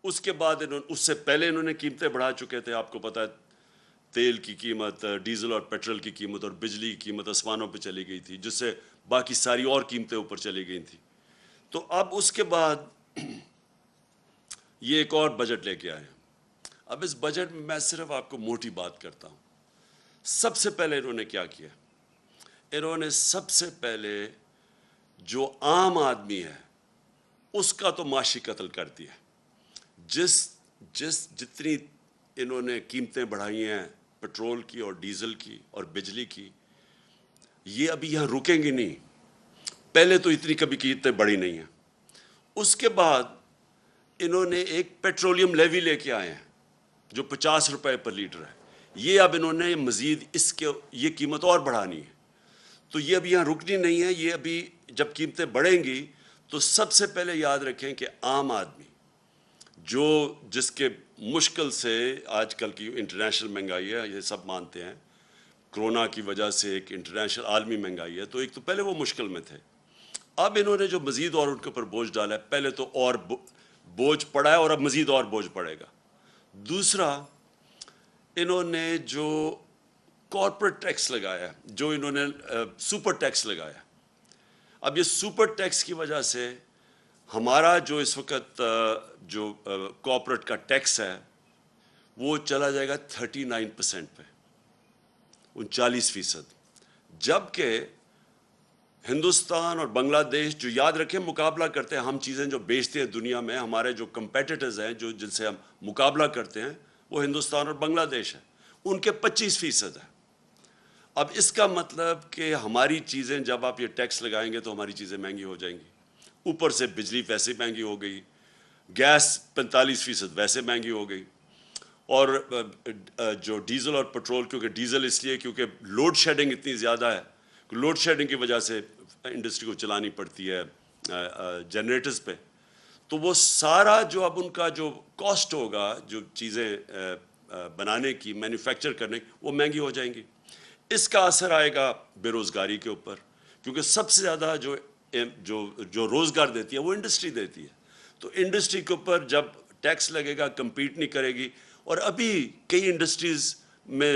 اس کے بعد اس سے پہلے انہوں نے قیمتیں بڑھا چکے تھے. آپ کو پتہ ہے تیل کی قیمت، ڈیزل اور پیٹرول کی قیمت اور بجلی کی قیمت آسمانوں پہ چلی گئی تھی، جس سے باقی ساری اور قیمتیں اوپر چلی گئی تھیں. تو اب اس کے بعد یہ ایک اور بجٹ لے کے آئے. اب اس بجٹ میں صرف آپ کو موٹی بات کرتا ہوں. سب سے پہلے انہوں نے کیا کیا؟ انہوں نے سب سے پہلے جو عام آدمی ہے اس کا تو معاشی قتل کر دیا. جتنی انہوں نے قیمتیں بڑھائی ہیں پیٹرول کی اور ڈیزل کی اور بجلی کی، یہ ابھی یہاں رکیں گی نہیں. پہلے تو اتنی کبھی قیمتیں بڑھی نہیں ہیں. اس کے بعد انہوں نے ایک پیٹرولیم لیوی لے کے آئے ہیں جو 50 روپے پر لیٹر ہے. یہ اب انہوں نے مزید یہ قیمت اور بڑھانی ہے. تو یہ اب یہاں رکنی نہیں ہے. یہ ابھی جب قیمتیں بڑھیں گی تو سب سے پہلے یاد رکھیں کہ عام آدمی جس کے مشکل سے آج کل کی انٹرنیشنل مہنگائی ہے، یہ سب مانتے ہیں کرونا کی وجہ سے ایک انٹرنیشنل عالمی مہنگائی ہے، تو ایک تو پہلے وہ مشکل میں تھے. اب انہوں نے جو مزید اور ان کے اوپر بوجھ ڈالا ہے، پہلے تو اور بوجھ پڑا ہے اور اب مزید اور بوجھ پڑے گا. دوسرا، انہوں نے جو کارپوریٹ ٹیکس لگایا، جو انہوں نے سپر ٹیکس لگایا. اب یہ سپر ٹیکس کی وجہ سے ہمارا جو اس وقت جو کارپوریٹ کا ٹیکس ہے وہ چلا جائے گا 39% پہ، 39%. جبکہ ہندوستان اور بنگلہ دیش جو یاد رکھیں مقابلہ کرتے ہیں، ہم چیزیں جو بیچتے ہیں دنیا میں، ہمارے جو کمپیٹیٹرز ہیں جن سے ہم مقابلہ کرتے ہیں وہ ہندوستان اور بنگلہ دیش ہے، ان کے 25% ہے. اب اس کا مطلب کہ ہماری چیزیں جب آپ یہ ٹیکس لگائیں گے تو ہماری چیزیں مہنگی ہو جائیں گی. اوپر سے بجلی ویسے مہنگی ہو گئی، گیس 45% ویسے مہنگی ہو گئی، اور جو ڈیزل اور پیٹرول، کیونکہ ڈیزل اس لیے کیونکہ لوڈ شیڈنگ اتنی زیادہ ہے، لوڈ شیڈنگ کی وجہ سے انڈسٹری کو چلانی پڑتی ہے جنریٹرز پہ، تو وہ سارا جو اب ان کا جو کاسٹ ہوگا جو چیزیں بنانے کی، مینوفیکچر کرنے کی، وہ مہنگی ہو جائیں گی. اس کا اثر آئے گا بے روزگاری کے اوپر، کیونکہ سب سے زیادہ جو روزگار دیتی ہے وہ انڈسٹری دیتی ہے. تو انڈسٹری کے اوپر جب ٹیکس لگے گا کمپیٹ نہیں کرے گی. اور ابھی کئی انڈسٹریز میں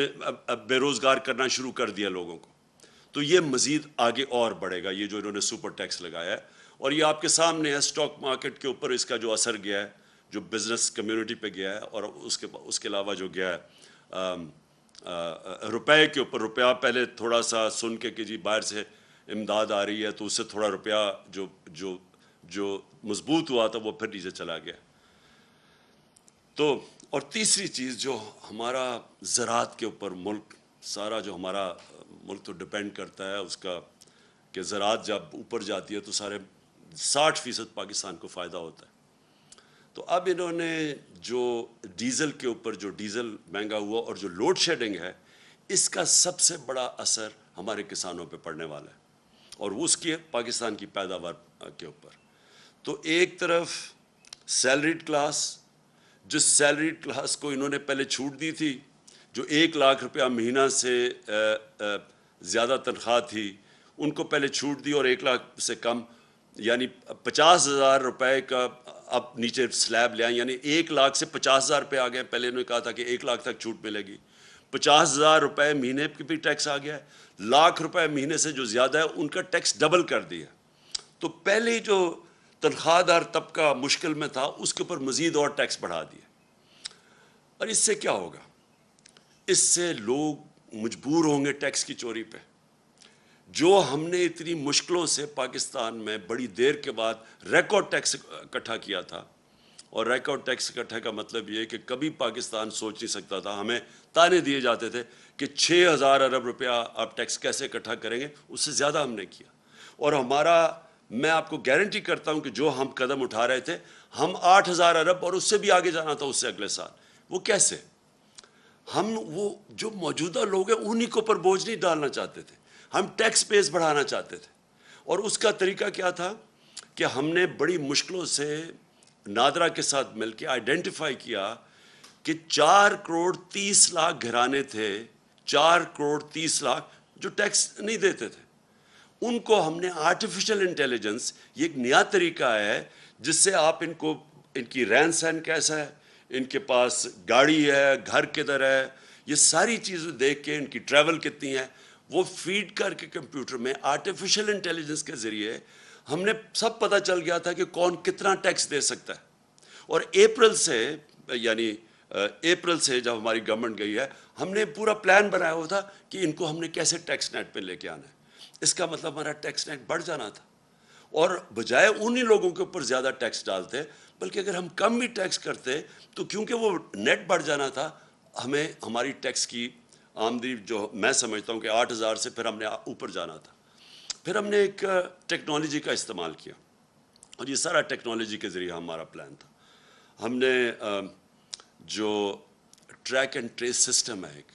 بے روزگار کرنا شروع کر دیا لوگوں کو، تو یہ مزید آگے اور بڑھے گا یہ جو انہوں نے سپر ٹیکس لگایا ہے. اور یہ آپ کے سامنے ہے اسٹاک مارکیٹ کے اوپر اس کا جو اثر گیا ہے، جو بزنس کمیونٹی پہ گیا ہے، اور اس کے علاوہ جو گیا ہے روپے کے اوپر. روپیہ پہلے تھوڑا سا سن کے کہ جی باہر سے امداد آ رہی ہے تو اس سے تھوڑا روپیہ جو مضبوط ہوا تھا وہ پھر نیچے چلا گیا. تو اور تیسری چیز جو ہمارا زراعت کے اوپر سارا جو ہمارا ملک تو ڈپینڈ کرتا ہے اس کا، کہ زراعت جب اوپر جاتی ہے تو سارے 60% پاکستان کو فائدہ ہوتا ہے. تو اب انہوں نے جو ڈیزل کے اوپر جو ڈیزل مہنگا ہوا اور جو لوڈ شیڈنگ ہے، اس کا سب سے بڑا اثر ہمارے کسانوں پہ پڑنے والا ہے اور اس کی پاکستان کی پیداوار کے اوپر. تو ایک طرف سیلریڈ کلاس، جس سیلریڈ کلاس کو انہوں نے پہلے چھوٹ دی تھی، جو 1 لاکھ روپیہ مہینہ سے زیادہ تنخواہ تھی ان کو پہلے چھوٹ دی، اور 1 لاکھ سے کم یعنی 50,000 روپے کا اب نیچے سلیب لے آئیں، یعنی 1 لاکھ سے 50,000 روپے آ گئے. پہلے انہوں نے کہا تھا کہ 1 لاکھ تک چھوٹ ملے گی. 50,000 روپے مہینے کی بھی ٹیکس آ گیا ہے. 1,00,000 روپے مہینے سے جو زیادہ ہے ان کا ٹیکس ڈبل کر دیا. تو پہلے جو تنخواہ دار طبقہ مشکل میں تھا اس کے اوپر مزید اور ٹیکس بڑھا دیا. اور اس سے کیا ہوگا؟ اس سے لوگ مجبور ہوں گے ٹیکس کی چوری پہ. جو ہم نے اتنی مشکلوں سے پاکستان میں بڑی دیر کے بعد ریکارڈ ٹیکس اکٹھا کیا تھا، اور ریکارڈ ٹیکس اکٹھا کا مطلب یہ کہ کبھی پاکستان سوچ نہیں سکتا تھا. ہمیں تانے دیے جاتے تھے کہ 6,000 ارب روپیہ آپ ٹیکس کیسے اکٹھا کریں گے، اس سے زیادہ ہم نے کیا. اور میں آپ کو گارنٹی کرتا ہوں کہ جو ہم قدم اٹھا رہے تھے، ہم 8,000 ارب اور اس سے بھی آگے جانا تھا اس سے اگلے سال. وہ کیسے؟ ہم وہ جو موجودہ لوگ ہیں انہی کے اوپر بوجھ نہیں ڈالنا چاہتے تھے، ہم ٹیکس بیس بڑھانا چاہتے تھے. اور اس کا طریقہ کیا تھا کہ ہم نے بڑی مشکلوں سے نادرا کے ساتھ مل کے آئیڈینٹیفائی کیا کہ 4,30,00,000 گھرانے تھے، 4,30,00,000 جو ٹیکس نہیں دیتے تھے. ان کو ہم نے آرٹیفیشل انٹیلیجنس، یہ ایک نیا طریقہ ہے جس سے آپ ان کو ان کی رہن سہن کیسا ہے, ان کے پاس گاڑی ہے, گھر کدھر ہے, یہ ساری چیزیں دیکھ کے ان کی ٹریول کتنی ہے وہ فیڈ کر کے کمپیوٹر میں آرٹیفیشل انٹیلیجنس کے ذریعے ہم نے سب پتہ چل گیا تھا کہ کون کتنا ٹیکس دے سکتا ہے. اور اپریل سے جب ہماری گورنمنٹ گئی ہے ہم نے پورا پلان بنایا ہوا تھا کہ ان کو ہم نے کیسے ٹیکس نیٹ پہ لے کے آنا ہے. اس کا مطلب ہمارا ٹیکس نیٹ بڑھ جانا تھا, اور بجائے انہی لوگوں کے اوپر زیادہ ٹیکس ڈالتے, بلکہ اگر ہم کم بھی ٹیکس کرتے تو کیونکہ وہ نیٹ بڑھ جانا تھا, ہمیں ہماری ٹیکس کی آمدنی جو میں سمجھتا ہوں کہ 8,000 سے پھر ہم نے اوپر جانا تھا. پھر ہم نے ایک ٹیکنالوجی کا استعمال کیا, اور یہ سارا ٹیکنالوجی کے ذریعے ہمارا پلان تھا. ہم نے جو ٹریک اینڈ ٹریس سسٹم ہے ایک,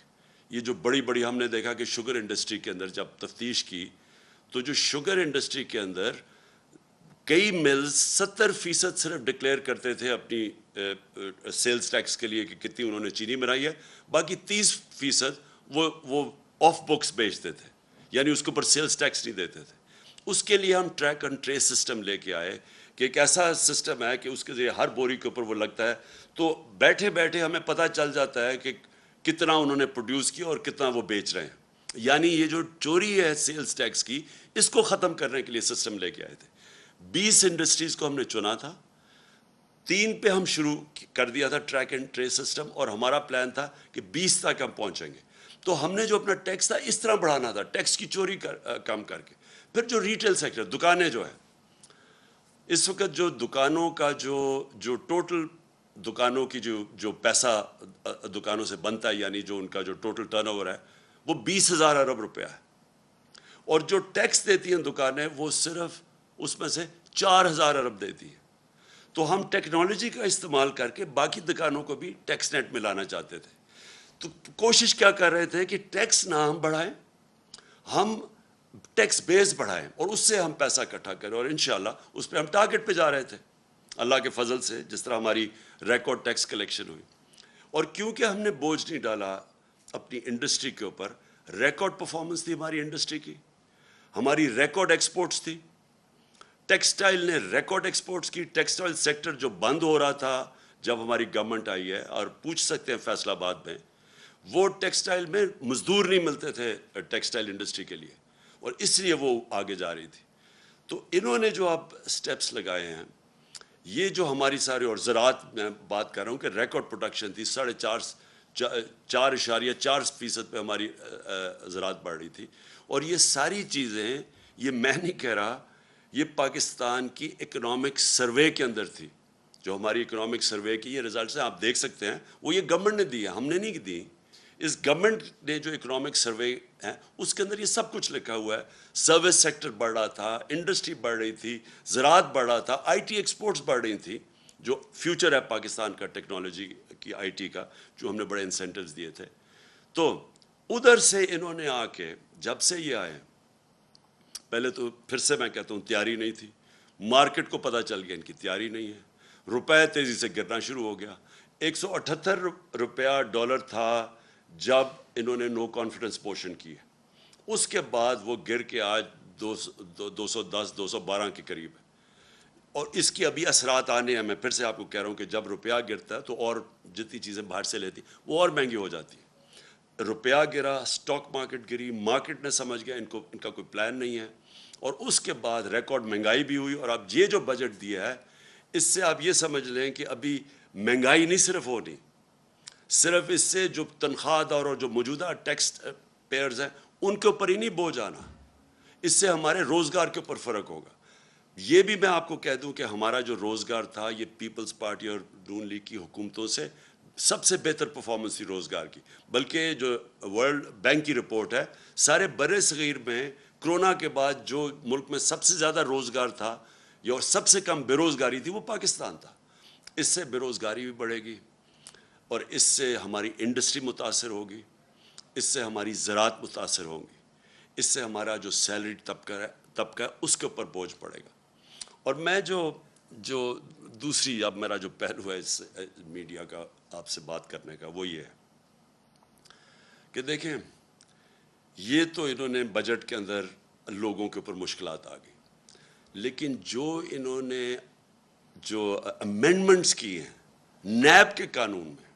یہ جو بڑی ہم نے دیکھا کہ شوگر انڈسٹری کے اندر جب تفتیش کی تو جو شوگر انڈسٹری کے اندر کئی ملز 70% صرف ڈکلیئر کرتے تھے اپنی سیلز ٹیکس کے لیے کہ کتنی انہوں نے چینی بنائی ہے, باقی 30% وہ آف بکس بیچتے تھے, یعنی اس کے اوپر سیلز ٹیکس نہیں دیتے تھے. اس کے لیے ہم ٹریک اینڈ ٹریس سسٹم لے کے آئے کہ ایک ایسا سسٹم ہے کہ اس کے ذریعے ہر بوری کے اوپر وہ لگتا ہے, تو بیٹھے بیٹھے ہمیں پتہ چل جاتا ہے کہ کتنا انہوں نے پروڈیوس کیا اور کتنا وہ بیچ رہے ہیں. یعنی یہ جو چوری ہے سیلز ٹیکس کی, اس کو ختم کرنے کے لیے سسٹم لے کے آئے تھے. 20 انڈسٹریز کو ہم نے چنا تھا, 3 پہ ہم شروع کر دیا تھا ٹریک اینڈ ٹریس سسٹم, اور ہمارا پلان تھا کہ 20 تک ہم پہنچیں گے. تو ہم نے جو اپنا ٹیکس تھا اس طرح بڑھانا تھا, ٹیکس کی چوری کم کر کے. پھر جو ریٹیل سیکٹر, دکانیں جو ہیں, اس وقت جو دکانوں کا جو ٹوٹل دکانوں کی جو پیسہ دکانوں سے بنتا ہے, یعنی جو ان کا جو ٹوٹل ٹرن اوور ہے وہ 20,000 ارب روپیہ ہے, اور جو ٹیکس دیتی ہیں دکانیں وہ صرف اس میں سے 4,000 ارب دیتی ہیں. تو ہم ٹیکنالوجی کا استعمال کر کے باقی دکانوں کو بھی ٹیکس نیٹ میں لانا چاہتے تھے. تو کوشش کیا کر رہے تھے کہ ٹیکس نہ ہم بڑھائیں, ہم ٹیکس بیس بڑھائیں اور اس سے ہم پیسہ اکٹھا کریں, اور انشاءاللہ اس پہ ہم ٹارگٹ پہ جا رہے تھے اللہ کے فضل سے, جس طرح ہماری ریکارڈ ٹیکس کلیکشن ہوئی. اور کیونکہ ہم نے بوجھ نہیں ڈالا اپنی انڈسٹری کے اوپر, ریکارڈ پرفارمنس تھی ہماری انڈسٹری کی, ہماری ریکارڈ ایکسپورٹس تھی. ٹیکسٹائل نے ریکارڈ ایکسپورٹس کی. ٹیکسٹائل سیکٹر جو بند ہو رہا تھا جب ہماری گورنمنٹ آئی ہے, اور پوچھ سکتے ہیں فیصل آباد میں, وہ ٹیکسٹائل میں مزدور نہیں ملتے تھے ٹیکسٹائل انڈسٹری کے لیے, اور اس لیے وہ آگے جا رہی تھی. تو انہوں نے جو اب سٹیپس لگائے ہیں, یہ جو ہماری ساری, اور زراعت میں بات کر رہا ہوں کہ ریکارڈ پروڈکشن تھی, 4.4% پہ ہماری زراعت بڑھ رہی تھی. اور یہ ساری چیزیں, یہ میں نہیں کہہ رہا, یہ پاکستان کی اکنامک سروے کے اندر تھی. جو ہماری اکنامک سروے کی یہ رزلٹس ہیں, آپ دیکھ سکتے ہیں, وہ یہ گورنمنٹ نے دی ہے, ہم نے نہیں دی. اس گورنمنٹ نے جو اکنامک سروے ہے اس کے اندر یہ سب کچھ لکھا ہوا ہے. سروس سیکٹر بڑھ رہا تھا, انڈسٹری بڑھ رہی تھی, زراعت بڑھ رہا تھا, آئی ٹی ایکسپورٹس بڑھ رہی تھی, جو فیوچر ہے پاکستان کا ٹیکنالوجی کی, آئی ٹی کا, جو ہم نے بڑے انسینٹیوز دیے تھے. تو ادھر سے انہوں نے آ کے, جب سے یہ آئے, پہلے تو پھر سے میں کہتا ہوں تیاری نہیں تھی, مارکیٹ کو پتہ چل گیا ان کی تیاری نہیں ہے, روپے تیزی سے گرنا شروع ہو گیا. 178 روپیہ ڈالر تھا جب انہوں نے نو کانفیڈنس موشن کی ہے, اس کے بعد وہ گر کے آج 210 212 کے قریب ہے. اور اس کی ابھی اثرات آنے ہیں. میں پھر سے آپ کو کہہ رہا ہوں کہ جب روپیہ گرتا ہے تو اور جتنی چیزیں باہر سے لیتی وہ اور مہنگی ہو جاتی ہیں. روپیہ گرا, اسٹاک مارکیٹ گری, مارکیٹ نے سمجھ گیا ان کا کوئی پلان نہیں ہے, اور اس کے بعد ریکارڈ مہنگائی بھی ہوئی. اور اب یہ جو بجٹ دیا ہے, اس سے آپ یہ سمجھ لیں کہ ابھی مہنگائی نہیں صرف ہونی, صرف اس سے جو تنخواہ دار اور جو موجودہ ٹیکس پیئرز ہیں ان کے اوپر ہی نہیں بوجھ آنا, اس سے ہمارے روزگار کے اوپر فرق ہوگا. یہ بھی میں آپ کو کہہ دوں کہ ہمارا جو روزگار تھا, یہ پیپلز پارٹی اور نون لیگ کی حکومتوں سے سب سے بہتر پرفارمنس تھی روزگار کی. بلکہ جو ورلڈ بینک کی رپورٹ ہے, سارے بر صغیر میں کرونا کے بعد جو ملک میں سب سے زیادہ روزگار تھا یا سب سے کم بے روزگاری تھی, وہ پاکستان تھا. اس سے بے روزگاری بھی بڑھے گی, اور اس سے ہماری انڈسٹری متاثر ہوگی, اس سے ہماری زراعت متاثر ہوگی, اس سے ہمارا جو سیلری طبقہ ہے اس کے اوپر بوجھ پڑے گا. اور میں جو دوسری, اب میرا جو پہلو ہے اس میڈیا کا آپ سے بات کرنے کا, وہ یہ ہے کہ دیکھیں, یہ تو انہوں نے بجٹ کے اندر لوگوں کے اوپر مشکلات آ گئی, لیکن جو انہوں نے جو امینڈمنٹس کی ہیں نیب کے قانون میں،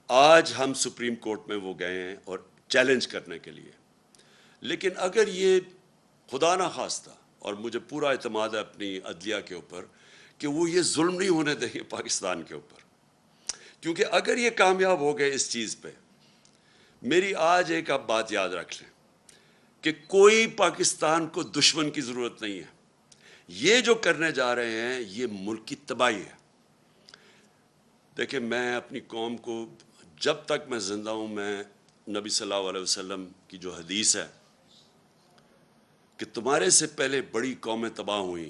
آج ہم سپریم کورٹ میں وہ گئے ہیں اور چیلنج کرنے کے لیے. لیکن اگر یہ خدا نہ خواستہ، اور مجھے پورا اعتماد ہے اپنی عدلیہ کے اوپر کہ وہ یہ ظلم نہیں ہونے دیں گے پاکستان کے اوپر، کیونکہ اگر یہ کامیاب ہو گئے اس چیز پہ، میری آج ایک آپ بات یاد رکھ لیں کہ کوئی پاکستان کو دشمن کی ضرورت نہیں ہے. یہ جو کرنے جا رہے ہیں یہ ملک کی تباہی ہے. دیکھیں، میں اپنی قوم کو جب تک میں زندہ ہوں، میں نبی صلی اللہ علیہ وسلم کی جو حدیث ہے کہ تمہارے سے پہلے بڑی قومیں تباہ ہوئیں،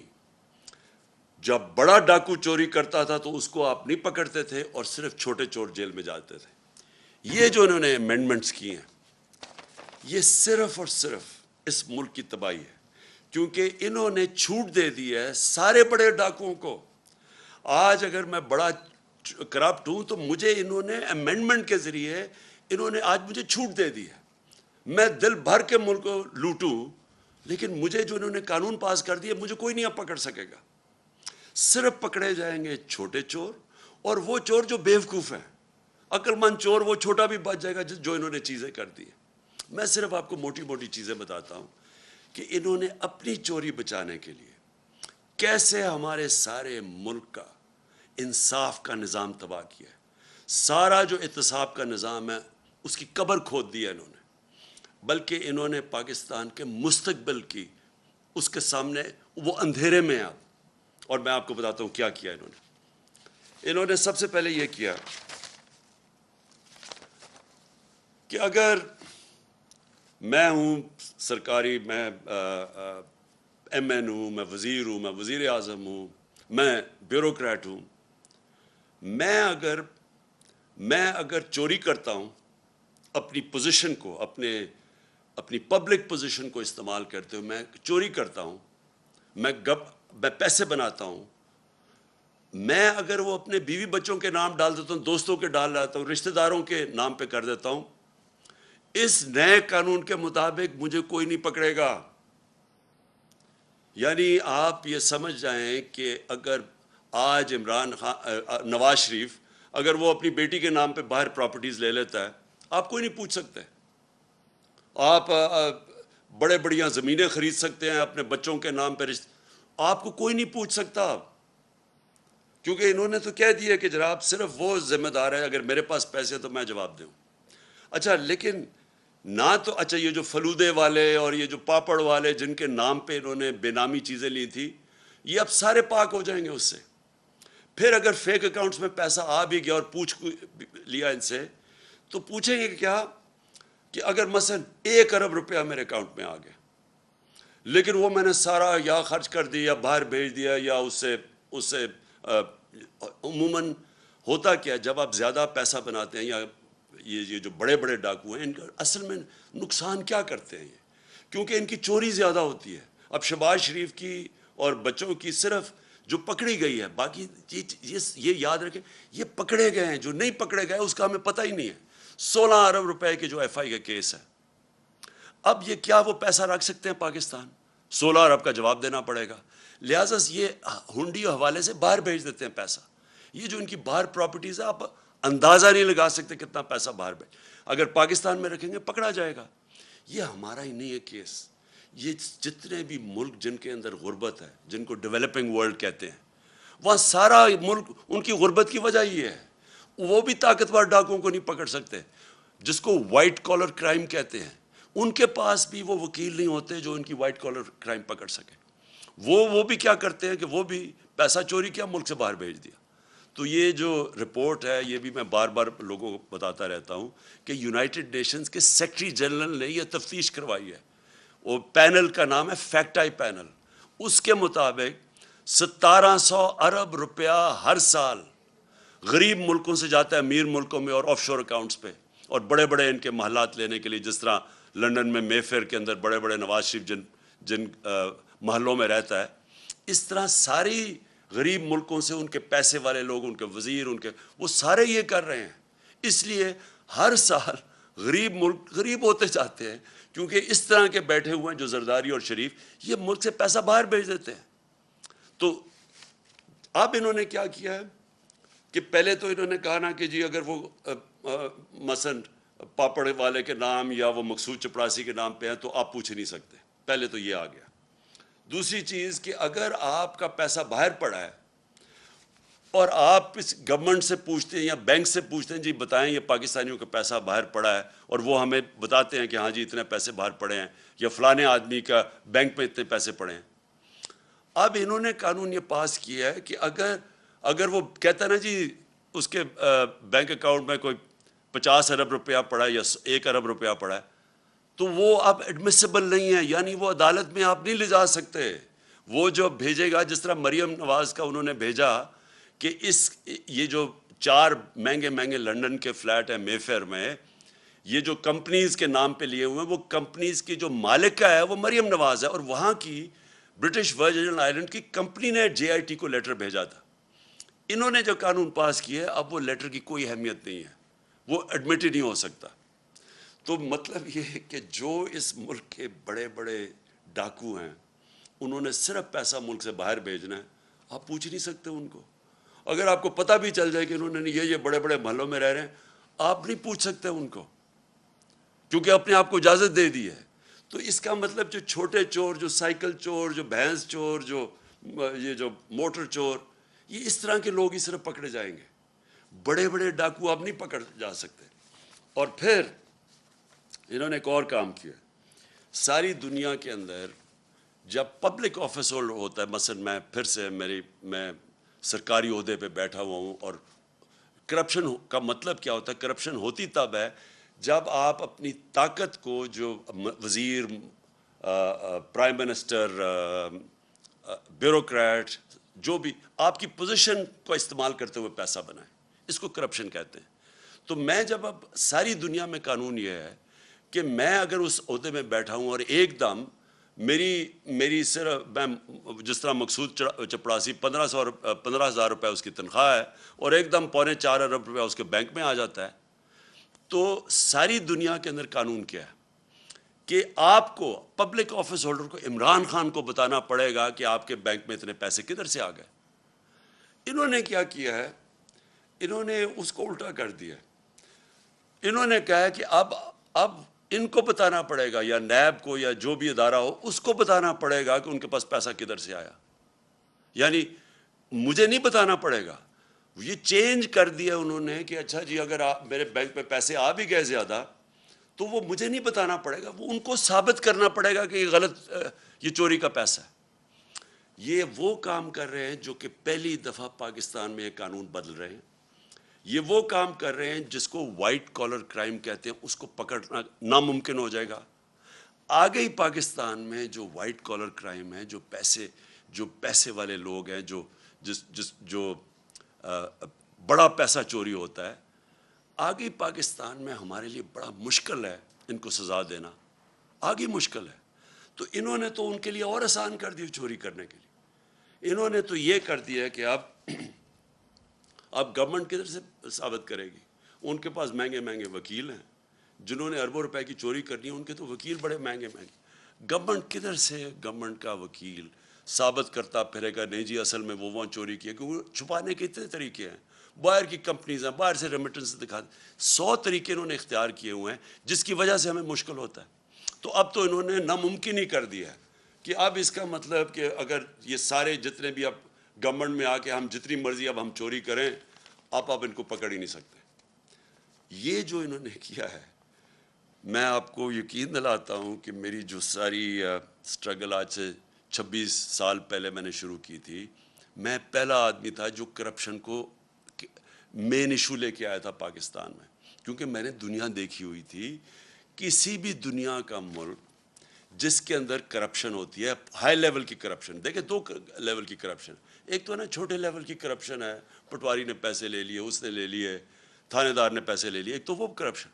جب بڑا ڈاکو چوری کرتا تھا تو اس کو آپ نہیں پکڑتے تھے اور صرف چھوٹے چور جیل میں جاتے تھے. یہ جو انہوں نے امینڈمنٹس کی ہیں یہ صرف اور صرف اس ملک کی تباہی ہے، کیونکہ انہوں نے چھوٹ دے دی ہے سارے بڑے ڈاکوؤں کو. آج اگر میں بڑا کرپٹ ہوں تو مجھے انہوں نے امینڈمنٹ کے ذریعے انہوں نے آج مجھے چھوٹ دے دی ہے. میں دل بھر کے ملک کو لوٹوں، لیکن مجھے جو انہوں نے قانون پاس کر دیا مجھے کوئی نہیں اب پکڑ سکے گا. صرف پکڑے جائیں گے چھوٹے چور، اور وہ چور جو بیوقوف ہیں. عقل مند چور وہ چھوٹا بھی بچ جائے گا جو انہوں نے چیزیں کر دی. میں صرف آپ کو موٹی موٹی چیزیں بتاتا ہوں کہ انہوں نے اپنی چوری بچانے کے لیے کیسے ہمارے سارے ملک کا انصاف کا نظام تباہ کیا ہے. سارا جو احتساب کا نظام ہے اس کی قبر کھود دی ہے انہوں نے، بلکہ انہوں نے پاکستان کے مستقبل کی اس کے سامنے وہ اندھیرے میں آپ. اور میں آپ کو بتاتا ہوں کیا کیا انہوں نے سب سے پہلے یہ کیا کہ اگر میں ہوں سرکاری، میں ایم این ہوں، میں وزیر ہوں، میں وزیر اعظم ہوں، میں بیوروکریٹ ہوں، میں اگر چوری کرتا ہوں اپنی پوزیشن کو، اپنی پبلک پوزیشن کو استعمال کرتے ہوئے میں چوری کرتا ہوں، میں پیسے بناتا ہوں، میں اگر وہ اپنے بیوی بچوں کے نام ڈال دیتا ہوں، دوستوں کے ڈال دیتا ہوں، رشتہ داروں کے نام پہ کر دیتا ہوں، اس نئے قانون کے مطابق مجھے کوئی نہیں پکڑے گا. یعنی آپ یہ سمجھ جائیں کہ اگر آج نواز شریف اگر وہ اپنی بیٹی کے نام پہ باہر پراپرٹیز لے لیتا ہے، آپ کوئی نہیں پوچھ سکتے. آپ بڑے بڑیاں زمینیں خرید سکتے ہیں اپنے بچوں کے نام پہ، آپ کو کوئی نہیں پوچھ سکتا، کیونکہ انہوں نے تو کہہ دیا کہ جناب صرف وہ ذمہ دار ہے، اگر میرے پاس پیسے تو میں جواب دوں. اچھا، لیکن نہ تو یہ جو فلودے والے اور یہ جو پاپڑ والے جن کے نام پہ انہوں نے بے نامی چیزیں لی تھی، یہ اب سارے پاک ہو جائیں گے اس سے. پھر اگر فیک اکاؤنٹس میں پیسہ آ بھی گیا اور پوچھ لیا ان سے، تو پوچھیں گے کیا کہ اگر مثلا 1 ارب روپیہ میرے اکاؤنٹ میں آ گیا، لیکن وہ میں نے سارا یا خرچ کر دیا یا باہر بھیج دیا یا اس سے عموماً ہوتا کیا، جب آپ زیادہ پیسہ بناتے ہیں، یا یہ جو بڑے بڑے ڈاکو ہیں، ان کا اصل میں نقصان کیا کرتے ہیں کیونکہ ان کی چوری زیادہ ہوتی ہے. اب شہباز شریف کی اور بچوں کی صرف جو پکڑی گئی ہے، باقی یہ یاد رکھیں یہ پکڑے گئے ہیں، جو نہیں پکڑے گئے اس کا ہمیں پتہ ہی نہیں ہے. 16 ارب روپے کے جو ایف آئی کا کیس ہے، اب یہ کیا وہ پیسہ رکھ سکتے ہیں پاکستان؟ 16 ارب کا جواب دینا پڑے گا. لہٰذا یہ ہنڈی حوالے سے باہر بھیج دیتے ہیں پیسہ. یہ جو ان کی باہر پراپرٹیز ہے، آپ اندازہ نہیں لگا سکتے کتنا پیسہ باہر بھیج. اگر پاکستان میں رکھیں گے پکڑا جائے گا. یہ ہمارا ہی نہیں ہے کیس، یہ جتنے بھی ملک جن کے اندر غربت ہے، جن کو ڈیولپنگ ورلڈ کہتے ہیں، وہاں سارا ملک ان کی غربت کی وجہ یہ ہے. وہ بھی طاقتور ڈاکوؤں کو نہیں پکڑ سکتے، جس کو وائٹ کالر کرائم کہتے ہیں. ان کے پاس بھی وہ وکیل نہیں ہوتے جو ان کی وائٹ کالر کرائم پکڑ سکے. وہ بھی کیا کرتے ہیں کہ وہ بھی پیسہ چوری کیا، ملک سے باہر بھیج دیا. تو یہ جو رپورٹ ہے، یہ بھی میں بار بار لوگوں کو بتاتا رہتا ہوں کہ یونائٹڈ نیشنز کے سیکرٹری جنرل نے یہ تفتیش کروائی ہے. وہ پینل کا نام ہے فیکٹ آئی پینل. اس کے مطابق 1700 ارب روپیہ ہر سال غریب ملکوں سے جاتا ہے امیر ملکوں میں اور آف شور اکاؤنٹس پہ، اور بڑے بڑے ان کے محلات لینے کے لیے، جس طرح لنڈن میں مے فیئر کے اندر بڑے بڑے نواز شریف جن محلوں میں رہتا ہے، اس طرح ساری غریب ملکوں سے ان کے پیسے والے لوگ، ان کے وزیر، وہ سارے یہ کر رہے ہیں. اس لیے ہر سال غریب ملک غریب ہوتے جاتے ہیں، کیونکہ اس طرح کے بیٹھے ہوئے ہیں جو زرداری اور شریف، یہ ملک سے پیسہ باہر بھیج دیتے ہیں. تو اب انہوں نے کیا کیا ہے کہ پہلے تو انہوں نے کہا نا کہ جی اگر وہ مثلاً پاپڑ والے کے نام یا وہ مقصود چپڑاسی کے نام پہ ہیں تو آپ پوچھ نہیں سکتے، پہلے تو یہ آ گیا۔ دوسری چیز کہ اگر آپ کا پیسہ باہر پڑا ہے اور آپ اس گورنمنٹ سے پوچھتے ہیں یا بینک سے پوچھتے ہیں جی بتائیں یہ پاکستانیوں کا پیسہ باہر پڑا ہے، اور وہ ہمیں بتاتے ہیں کہ ہاں جی اتنے پیسے باہر پڑے ہیں یا فلانے آدمی کا بینک میں اتنے پیسے پڑے ہیں۔ اب انہوں نے قانون یہ پاس کیا ہے کہ اگر وہ کہتا ہے نا جی اس کے بینک اکاؤنٹ میں کوئی 50 ارب روپیہ پڑا ہے یا 1 ارب روپیہ پڑا ہے تو وہ اب ایڈمیسیبل نہیں ہے، یعنی وہ عدالت میں آپ نہیں لے جا سکتے۔ وہ جو بھیجے گا، جس طرح مریم نواز کا انہوں نے بھیجا کہ یہ جو 4 مہنگے لنڈن کے فلیٹ ہیں مے فیئر میں، یہ جو کمپنیز کے نام پہ لیے ہوئے ہیں، وہ کمپنیز کی جو مالک کا ہے وہ مریم نواز ہے، اور وہاں کی برٹش ورجن آئلینڈ کی کمپنی نے جے آئی ٹی کو لیٹر بھیجا تھا۔ انہوں نے جو قانون پاس کیا ہے اب وہ لیٹر کی کوئی اہمیت نہیں ہے، وہ ایڈمٹ ہی نہیں ہو سکتا۔ تو مطلب یہ ہے کہ جو اس ملک کے بڑے بڑے ڈاکو ہیں انہوں نے صرف پیسہ ملک سے باہر بھیجنا ہے، آپ پوچھ نہیں سکتے ان کو۔ اگر آپ کو پتہ بھی چل جائے کہ انہوں نے یہ بڑے بڑے محلوں میں رہ رہے ہیں، آپ نہیں پوچھ سکتے ان کو، کیونکہ اپنے آپ کو اجازت دے دی ہے۔ تو اس کا مطلب جو چھوٹے چور، جو سائیکل چور، جو بھینس چور، یہ جو موٹر چور، یہ اس طرح کے لوگ ہی صرف پکڑے جائیں گے، بڑے بڑے ڈاکو آپ نہیں پکڑ جا سکتے۔ اور پھر انہوں نے ایک اور کام کیا، ساری دنیا کے اندر جب پبلک آفس ہولڈر ہوتا ہے، مثلا میں پھر سے میں سرکاری عہدے پہ بیٹھا ہوا ہوں، اور کرپشن کا مطلب کیا ہوتا ہے؟ کرپشن ہوتی تب ہے جب آپ اپنی طاقت کو، جو وزیر، پرائم منسٹر، بیوروکریٹ، جو بھی آپ کی پوزیشن کو استعمال کرتے ہوئے پیسہ بنائیں، اس کو کرپشن کہتے ہیں۔ تو میں جب اب ساری دنیا میں قانون یہ ہے کہ میں اگر اس عہدے میں بیٹھا ہوں اور ایک دم میری صرف میں جس طرح مقصود چپڑاسی 15,000 روپے اس کی تنخواہ ہے اور ایک دم 3.25 ارب روپے اس کے بینک میں آ جاتا ہے، تو ساری دنیا کے اندر قانون کیا ہے کہ آپ کو پبلک آفس ہولڈر کو عمران خان کو بتانا پڑے گا کہ آپ کے بینک میں اتنے پیسے کدھر سے آ گئے۔ انہوں نے کیا کیا ہے؟ انہوں نے اس کو الٹا کر دیا۔ انہوں نے کہا کہ اب ان کو بتانا پڑے گا، یا نیب کو یا جو بھی ادارہ ہو اس کو بتانا پڑے گا کہ ان کے پاس پیسہ کدھر سے آیا، یعنی مجھے نہیں بتانا پڑے گا۔ یہ چینج کر دیا انہوں نے کہ اچھا جی اگر میرے بینک میں پیسے آ بھی گئے زیادہ تو وہ مجھے نہیں بتانا پڑے گا، وہ ان کو ثابت کرنا پڑے گا کہ یہ غلط، یہ چوری کا پیسہ ہے۔ یہ وہ کام کر رہے ہیں جو کہ پہلی دفعہ پاکستان میں یہ قانون بدل رہے ہیں۔ یہ وہ کام کر رہے ہیں جس کو وائٹ کالر کرائم کہتے ہیں، اس کو پکڑنا ناممکن ہو جائے گا۔ آگے ہی پاکستان میں جو وائٹ کالر کرائم ہے، جو پیسے والے لوگ ہیں، جو بڑا پیسہ چوری ہوتا ہے، آگے پاکستان میں ہمارے لیے بڑا مشکل ہے ان کو سزا دینا، آگے مشکل ہے۔ تو انہوں نے تو ان کے لیے اور آسان کر دی چوری کرنے کے لیے۔ انہوں نے تو یہ کر دیا کہ اب گورنمنٹ کدھر سے ثابت کرے گی؟ ان کے پاس مہنگے وکیل ہیں، جنہوں نے اربوں روپے کی چوری کرنی ہے ان کے تو وکیل بڑے مہنگے۔ گورنمنٹ کدھر سے گورنمنٹ کا وکیل ثابت کرتا پھرے گا نہیں جی اصل میں وہ وہاں چوری کی ہے، کیونکہ وہ چھپانے کے اتنے طریقے ہیں، باہر کی کمپنیز ہیں، باہر سے ریمیٹنس دکھاتے، 100 طریقے انہوں نے اختیار کیے ہوئے ہیں جس کی وجہ سے ہمیں مشکل ہوتا ہے۔ تو اب تو انہوں نے ناممکن ہی کر دیا ہے کہ اب اس کا مطلب کہ اگر یہ سارے جتنے بھی اب گورنمنٹ میں آ کے ہم جتنی مرضی اب ہم چوری کریں، آپ ان کو پکڑ ہی نہیں سکتے۔ یہ جو انہوں نے کیا ہے، میں آپ کو یقین دلاتا ہوں کہ میری جو ساری سٹرگل آج سے 26 سال پہلے میں نے شروع کی تھی، میں پہلا آدمی تھا جو کرپشن کو مین ایشو لے کے آیا تھا پاکستان میں، کیونکہ میں نے دنیا دیکھی ہوئی تھی۔ کسی بھی دنیا کا ملک جس کے اندر کرپشن ہوتی ہے، ہائی لیول کی کرپشن، دیکھیں 2 لیول کی کرپشن، ایک تو نا چھوٹے لیول کی کرپشن ہے، پٹواری نے پیسے لے لیے، اس نے لے لیے، تھانے دار نے پیسے لے لیے، ایک تو وہ کرپشن۔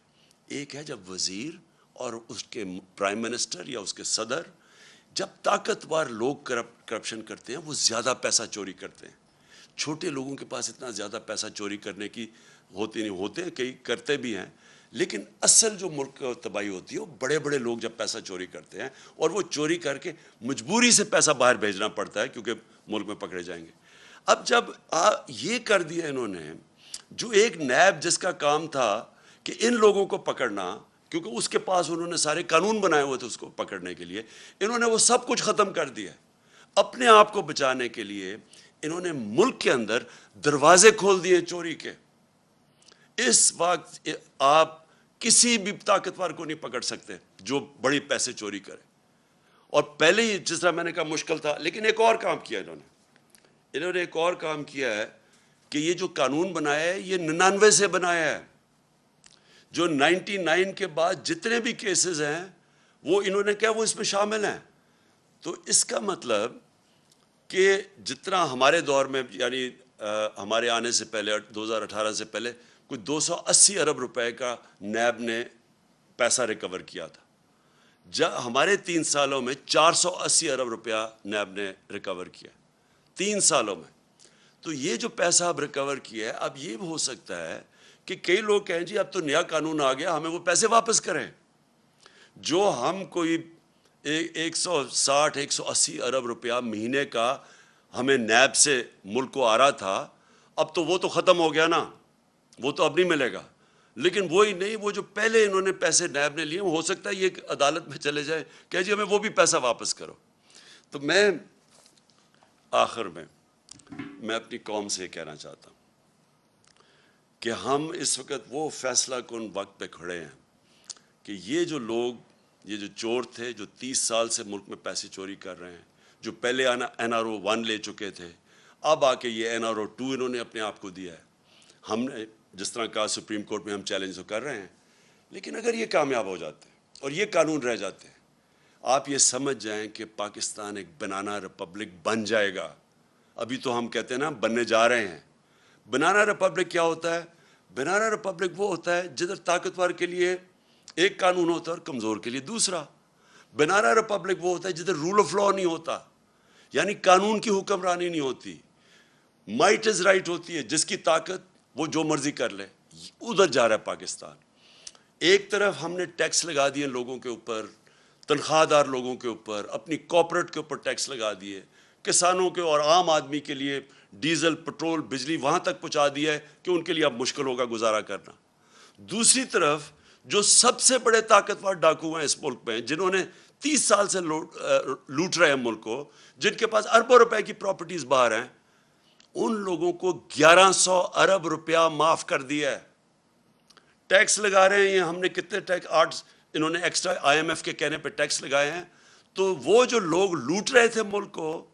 ایک ہے جب وزیر اور اس کے پرائم منسٹر یا اس کے صدر، جب طاقتور لوگ کرپشن کرتے ہیں وہ زیادہ پیسہ چوری کرتے ہیں۔ چھوٹے لوگوں کے پاس اتنا زیادہ پیسہ چوری کرنے کی ہوتی نہیں، ہوتے کئی کرتے بھی ہیں، لیکن اصل جو ملک کو تباہی ہوتی ہے وہ بڑے بڑے لوگ جب پیسہ چوری کرتے ہیں، اور وہ چوری کر کے مجبوری سے پیسہ باہر بھیجنا پڑتا ہے کیونکہ ملک میں پکڑے جائیں گے۔ اب جب یہ کر دیا انہوں نے، جو ایک نیب جس کا کام تھا کہ ان لوگوں کو پکڑنا، کیونکہ اس کے پاس انہوں نے سارے قانون بنائے ہوئے تھے اس کو پکڑنے کے لیے، انہوں نے وہ سب کچھ ختم کر دیا. اپنے آپ کو بچانے کے لیے انہوں نے ملک کے اندر دروازے کھول دیے چوری کے. اس وقت آپ کسی بھی طاقتور کو نہیں پکڑ سکتے جو بڑی پیسے چوری کرے. اور پہلے ہی جس طرح میں نے کہا مشکل تھا، لیکن ایک اور کام کیا انہوں نے ایک اور کام کیا ہے کہ یہ جو قانون بنایا ہے یہ 99 سے بنایا ہے. جو 99 کے بعد جتنے بھی کیسز ہیں وہ انہوں نے کیا وہ اس میں شامل ہیں. تو اس کا مطلب کہ جتنا ہمارے دور میں، یعنی ہمارے آنے سے پہلے 2018 سے پہلے کوئی 280 ارب روپے کا نیب نے پیسہ ریکور کیا تھا، ہمارے 3 سالوں میں 480 ارب روپیہ نیب نے ریکور کیا 3 سالوں میں. تو یہ جو پیسہ اب ریکور کیا ہے، اب یہ ہو سکتا ہے کہ کئی لوگ کہیں جی اب تو نیا قانون آ گیا، ہمیں وہ پیسے واپس کریں. جو ہم کوئی 160-180 ارب روپیہ مہینے کا ہمیں نیب سے ملک کو آ رہا تھا، اب تو وہ تو ختم ہو گیا نا، وہ تو اب نہیں ملے گا. لیکن وہی نہیں، وہ جو پہلے انہوں نے پیسے نیب نے لیے، ہو سکتا ہے یہ عدالت میں چلے جائے کہ جی ہمیں وہ بھی پیسہ واپس کرو. تو میں آخر میں اپنی قوم سے کہنا چاہتا ہوں کہ ہم اس وقت وہ فیصلہ کن وقت پہ کھڑے ہیں کہ یہ جو لوگ، یہ جو چور تھے جو 30 سال سے ملک میں پیسے چوری کر رہے ہیں، جو پہلے NRO 1 لے چکے تھے، اب آ کے یہ NRO 2 انہوں نے اپنے آپ کو دیا ہے. ہم نے جس طرح کہا سپریم کورٹ میں ہم چیلنج تو کر رہے ہیں، لیکن اگر یہ کامیاب ہو جاتے ہیں اور یہ قانون رہ جاتے ہیں، آپ یہ سمجھ جائیں کہ پاکستان ایک بنانا ریپبلک بن جائے گا. ابھی تو ہم کہتے ہیں نا بننے جا رہے ہیں. بنانا ریپبلک کیا ہوتا ہے؟ بنانا ریپبلک وہ ہوتا ہے جدھر طاقتور کے لیے ایک قانون ہوتا ہے اور کمزور کے لیے دوسرا. بنانا ریپبلک وہ ہوتا ہے جدھر رول آف لا نہیں ہوتا، یعنی قانون کی حکمرانی نہیں ہوتی، مائٹ از رائٹ ہوتی ہے، جس کی طاقت وہ جو مرضی کر لے. ادھر جا رہا ہے پاکستان. ایک طرف ہم نے ٹیکس لگا دیے لوگوں کے اوپر، تنخواہ دار لوگوں کے اوپر، اپنی کارپوریٹ کے اوپر ٹیکس لگا دیے، کسانوں کے اور عام آدمی کے لیے ڈیزل، پٹرول، بجلی وہاں تک پہنچا دیا ہے کہ ان کے لیے اب مشکل ہوگا گزارا کرنا. دوسری طرف جو سب سے بڑے طاقتور ڈاکو ہیں اس ملک میں، جنہوں نے 30 سال سے لوٹ رہے ہیں ملک کو، جن کے پاس اربوں روپے کی پراپرٹیز باہر ہیں، ان لوگوں کو 1100 ارب روپیہ معاف کر دیا ہے. ٹیکس لگا رہے ہیں، ہم نے کتنے ٹیکس انہوں نے ایکسٹرا IMF کے کہنے پہ ٹیکس لگائے ہیں. تو وہ جو لوگ لوٹ رہے تھے ملک کو،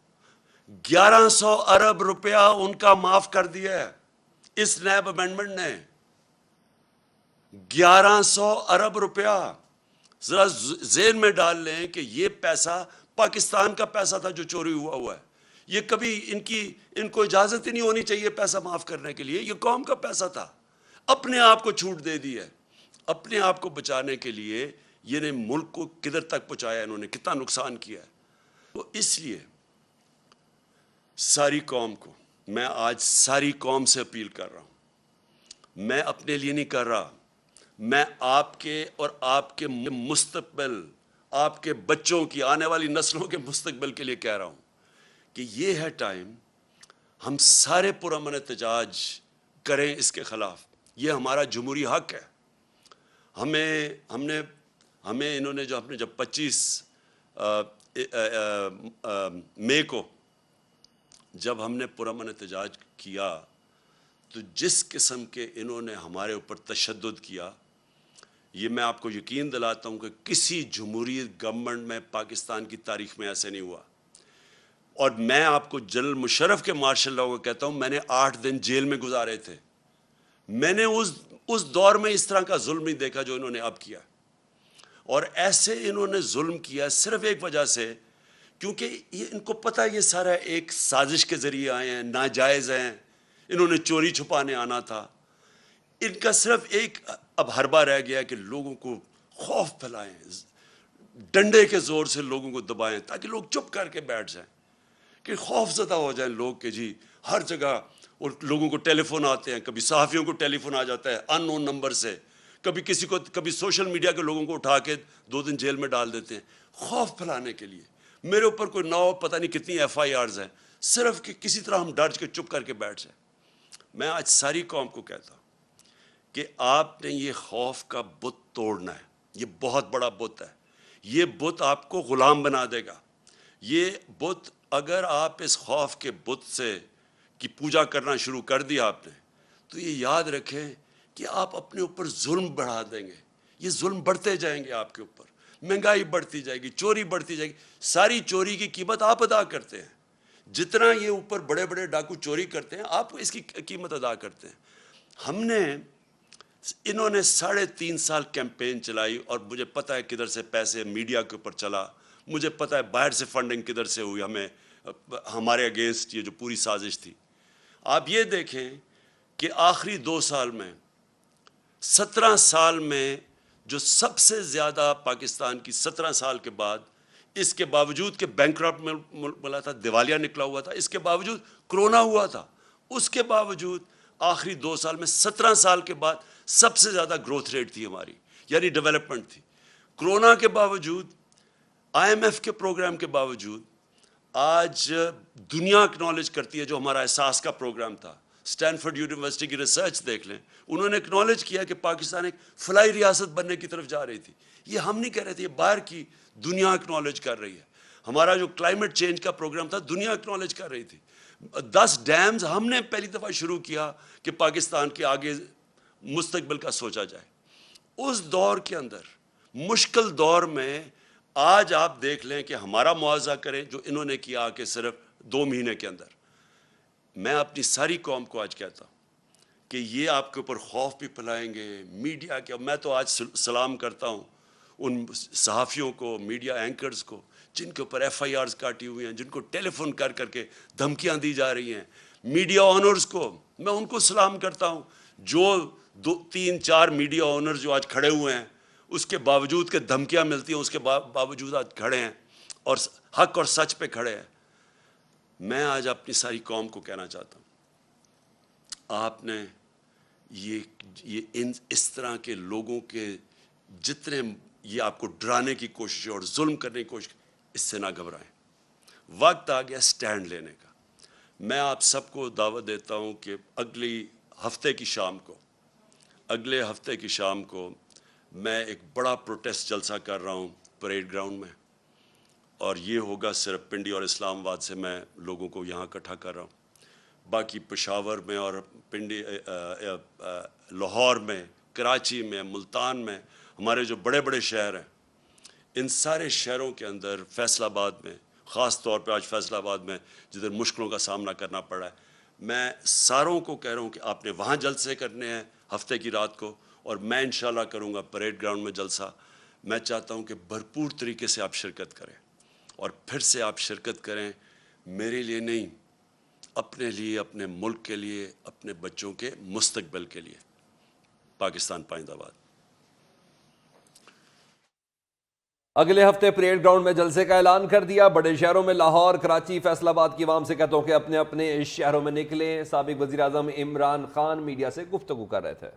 1100 ارب روپیہ ان کا معاف کر دیا ہے اس نیب امینڈمنٹ نے. 1100 ارب روپیہ. ذرا ذہن میں ڈال لیں کہ یہ پیسہ پاکستان کا پیسہ تھا جو چوری ہوا ہے. یہ کبھی ان کو اجازت ہی نہیں ہونی چاہیے پیسہ معاف کرنے کے لیے. یہ قوم کا پیسہ تھا. اپنے آپ کو چھوٹ دے دی ہے. اپنے آپ کو بچانے کے لیے یہ نے ملک کو کدھر تک پہنچایا، انہوں نے کتنا نقصان کیا ہے. تو اس لیے ساری قوم کو، میں آج ساری قوم سے اپیل کر رہا ہوں. میں اپنے لیے نہیں کر رہا، میں آپ کے اور آپ کے مستقبل، آپ کے بچوں کی، آنے والی نسلوں کے مستقبل کے لیے کہہ رہا ہوں کہ یہ ہے ٹائم ہم سارے پرامن احتجاج کریں اس کے خلاف. یہ ہمارا جمہوری حق ہے. ہمیں انہوں نے جب 25 مئی کو جب ہم نے پرامن احتجاج کیا، تو جس قسم کے انہوں نے ہمارے اوپر تشدد کیا، یہ میں آپ کو یقین دلاتا ہوں کہ کسی جمہوریت گورنمنٹ میں پاکستان کی تاریخ میں ایسے نہیں ہوا. اور میں آپ کو جنرل مشرف کے مارشل لاء کو کہتا ہوں، میں نے 8 دن جیل میں گزارے تھے. میں نے اس دور میں اس طرح کا ظلم نہیں دیکھا جو انہوں نے اب کیا. اور ایسے انہوں نے ظلم کیا صرف ایک وجہ سے، کیونکہ ان کو پتہ یہ سارا ایک سازش کے ذریعے آئے ہیں، ناجائز ہیں، انہوں نے چوری چھپانے آنا تھا. ان کا صرف ایک اب حربہ رہ گیا کہ لوگوں کو خوف پھیلائیں، ڈنڈے کے زور سے لوگوں کو دبائیں تاکہ لوگ چپ کر کے بیٹھ جائیں، کہ خوف زدہ ہو جائیں لوگ کہ جی ہر جگہ. اور لوگوں کو ٹیلی فون آتے ہیں، کبھی صحافیوں کو ٹیلی فون آ جاتا ہے ان نون نمبر سے، کبھی سوشل میڈیا کے لوگوں کو اٹھا کے 2 دن جیل میں ڈال دیتے ہیں خوف پھیلانے کے لیے. میرے اوپر کوئی 9 پتہ نہیں کتنی FIRs ہیں. صرف کہ کسی طرح ہم ڈر کے چپ کر کے بیٹھ جائیں. میں آج ساری قوم کو کہتا ہوں کہ آپ نے یہ خوف کا بت توڑنا ہے. یہ بہت بڑا بت ہے. یہ بت آپ کو غلام بنا دے گا. یہ بت اگر آپ اس خوف کے بت سے کی پوجا کرنا شروع کر دیا آپ نے, تو یہ یاد رکھیں کہ آپ اپنے اوپر ظلم بڑھا دیں گے. یہ ظلم بڑھتے جائیں گے آپ کے اوپر. مہنگائی بڑھتی جائے گی, چوری بڑھتی جائے گی. ساری چوری کی قیمت آپ ادا کرتے ہیں. جتنا یہ اوپر بڑے بڑے ڈاکو چوری کرتے ہیں, آپ اس کی قیمت ادا کرتے ہیں. انہوں نے 3.5 سال کیمپین چلائی, اور مجھے پتہ ہے کدھر سے پیسے میڈیا کے اوپر چلا, مجھے پتہ ہے باہر سے فنڈنگ کدھر سے ہوئی ہمارے اگینسٹ یہ جو پوری سازش تھی. آپ یہ دیکھیں کہ آخری 2 سال میں 17 سال میں جو سب سے زیادہ پاکستان کی 17 سال کے بعد, اس کے باوجود کہ بینکرپٹ ملا تھا, دیوالیہ نکلا ہوا تھا, اس کے باوجود کرونا ہوا تھا, اس کے باوجود آخری 2 سال میں 17 سال کے بعد سب سے زیادہ گروتھ ریٹ تھی ہماری, یعنی ڈیولپمنٹ تھی. کرونا کے باوجود, IMF کے پروگرام کے باوجود, آج دنیا اکنالج کرتی ہے جو ہمارا احساس کا پروگرام تھا. اسٹینفورڈ یونیورسٹی کی ریسرچ دیکھ لیں, انہوں نے اکنالج کیا کہ پاکستان ایک فلائی ریاست بننے کی طرف جا رہی تھی. یہ ہم نہیں کہہ رہے تھے, یہ باہر کی دنیا اکنالج کر رہی ہے. ہمارا جو کلائمیٹ چینج کا پروگرام تھا, دنیا اکنالج کر رہی تھی. 10 ڈیمز ہم نے پہلی دفعہ شروع کیا کہ پاکستان کے آگے مستقبل کا سوچا جائے. اس دور کے اندر, مشکل دور میں, آج آپ دیکھ لیں کہ ہمارا موازنہ کریں جو انہوں نے کیا کہ صرف 2 مہینے کے اندر. میں اپنی ساری قوم کو آج کہتا ہوں کہ یہ آپ کے اوپر خوف بھی پھیلائیں گے میڈیا کے. میں تو آج سلام کرتا ہوں ان صحافیوں کو, میڈیا اینکرز کو, جن کے اوپر FIRs کاٹی ہوئی ہیں, جن کو ٹیلی فون کر کر کے دھمکیاں دی جا رہی ہیں. میڈیا آنرز کو میں ان کو سلام کرتا ہوں, جو 2-3-4 میڈیا آنرز جو آج کھڑے ہوئے ہیں, اس کے باوجود کہ دھمکیاں ملتی ہیں, اس کے باوجود آج کھڑے ہیں اور حق اور سچ پہ کھڑے ہیں. میں آج اپنی ساری قوم کو کہنا چاہتا ہوں, آپ نے اس طرح کے لوگوں کے جتنے یہ آپ کو ڈرانے کی کوشش اور ظلم کرنے کی کوشش, اس سے نہ گھبرائیں. وقت آ گیا سٹینڈ لینے کا. میں آپ سب کو دعوت دیتا ہوں کہ اگلے ہفتے کی شام کو میں ایک بڑا پروٹیسٹ جلسہ کر رہا ہوں پریڈ گراؤنڈ میں, اور یہ ہوگا صرف پنڈی اور اسلام آباد سے میں لوگوں کو یہاں اکٹھا کر رہا ہوں. باقی پشاور میں اور پنڈی, لاہور میں, کراچی میں, ملتان میں, ہمارے جو بڑے بڑے شہر ہیں, ان سارے شہروں کے اندر, فیصل آباد میں خاص طور پہ, آج فیصل آباد میں جدھر مشکلوں کا سامنا کرنا پڑا ہے, میں ساروں کو کہہ رہا ہوں کہ آپ نے وہاں جلسے کرنے ہیں ہفتے کی رات کو, اور میں انشاءاللہ کروں گا پریڈ گراؤنڈ میں جلسہ. میں چاہتا ہوں کہ بھرپور طریقے سے آپ شرکت کریں, اور پھر سے آپ شرکت کریں میرے لیے نہیں, اپنے لیے, اپنے ملک کے لیے, اپنے بچوں کے مستقبل کے لیے. پاکستان پائندہ باد. اگلے ہفتے پریڈ گراؤنڈ میں جلسے کا اعلان کر دیا. بڑے شہروں میں لاہور, کراچی, فیصل آباد کی عوام سے کہتا ہوں کہ اپنے اپنے شہروں میں نکلیں. سابق وزیر اعظم عمران خان میڈیا سے گفتگو کر رہے تھے.